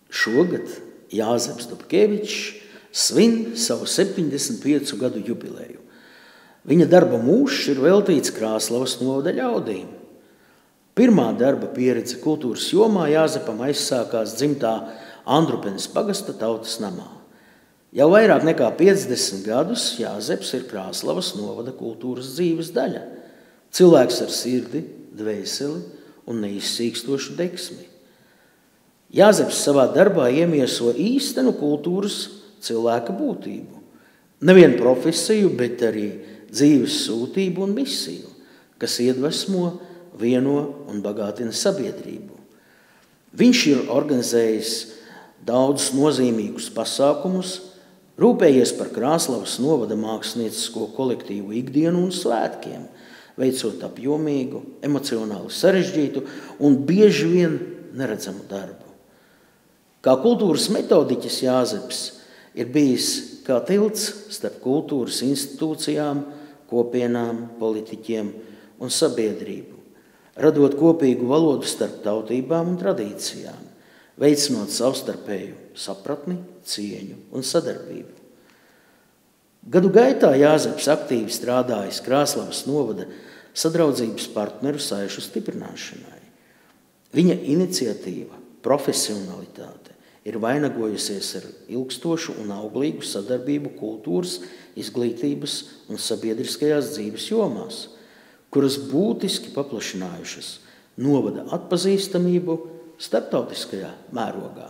šogad Jāzeps Dubkevičs svin savu 75 gadu jubileju. Viņa darba mūžs ir veltīts Krāslavas novada ļaudīm. Pirmā darba pieredze kultūras jomā Jāzepam aizsākās dzimtā Andrupenes pagasta tautas namā. Jau vairāk nekā 50 gadus Jāzeps ir Krāslavas novada kultūras dzīves daļa. Cilvēks ar sirdi, dvēseli un neizsīkstošu deksmi. Jāzeps savā darbā iemieso īstenu kultūras cilvēka būtību. Nevien profesiju, bet arī dzīves sūtību un misiju, kas iedvesmo, vieno un bagātina sabiedrību. Viņš ir organizējis daudzus nozīmīgus pasākumus, rūpējies par Krāslavas novada māksliniecisko kolektīvu ikdienu un svētkiem, veicot apjomīgu, emocionāli sarežģītu un bieži vien neredzamu darbu. Kā kultūras metodiķis Jāzeps ir bijis kā tilts starp kultūras institūcijām, kopienām, politiķiem un sabiedrību, radot kopīgu valodu starp tautībām un tradīcijām, veicinot savstarpēju sapratni, cieņu un sadarbību. Gadu gaitā Jāzeps aktīvi strādājis Krāslavas novada sadraudzības partneru saišu stiprināšanai. Viņa iniciatīva, profesionalitāte ir vainagojusies ar ilgstošu un auglīgu sadarbību kultūras, izglītības un sabiedriskajās dzīves jomās, kuras būtiski paplašinājušas novada atpazīstamību starptautiskajā mērogā.